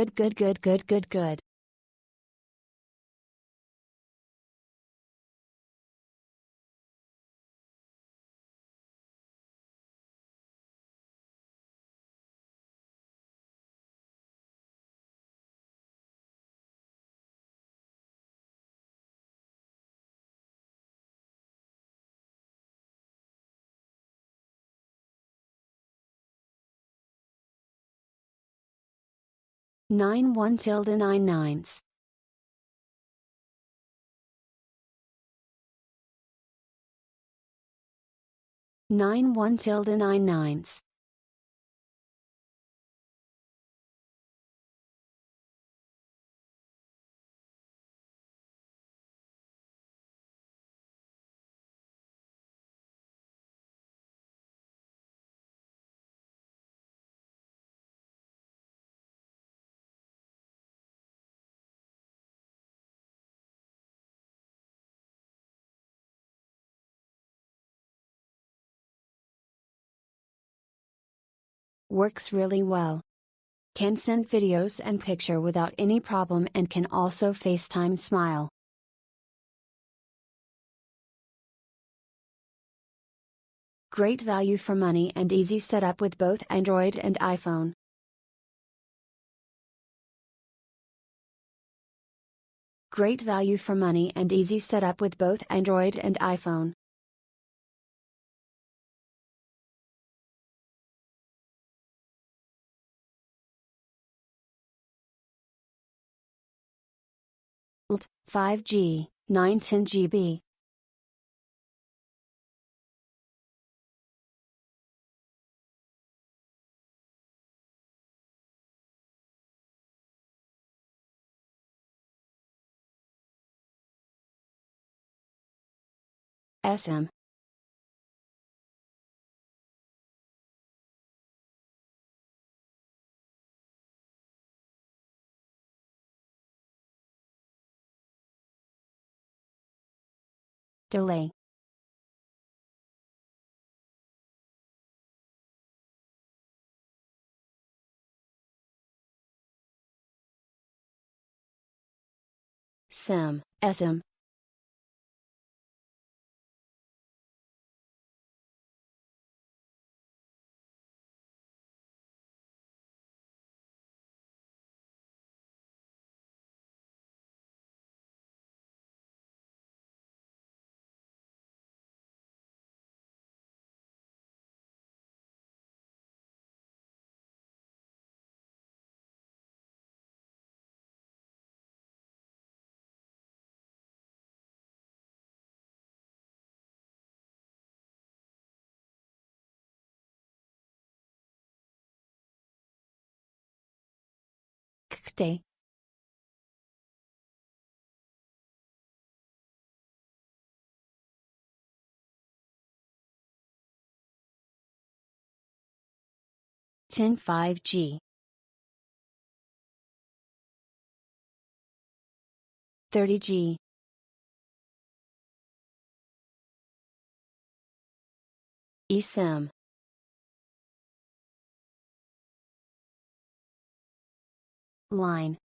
Good, good, good, good, good, good. Nine one tilde 9 nines. Nine one tilde 9 nines. Works really well. Can send videos and picture without any problem and can also FaceTime Smile. Great value for money and easy setup with both Android and iPhone. Great value for money and easy setup with both Android and iPhone. LTE, 5G, 910 GB. SM. Delay. SIM, SM. KT. Ten 5G. 30G. eSIM. Line.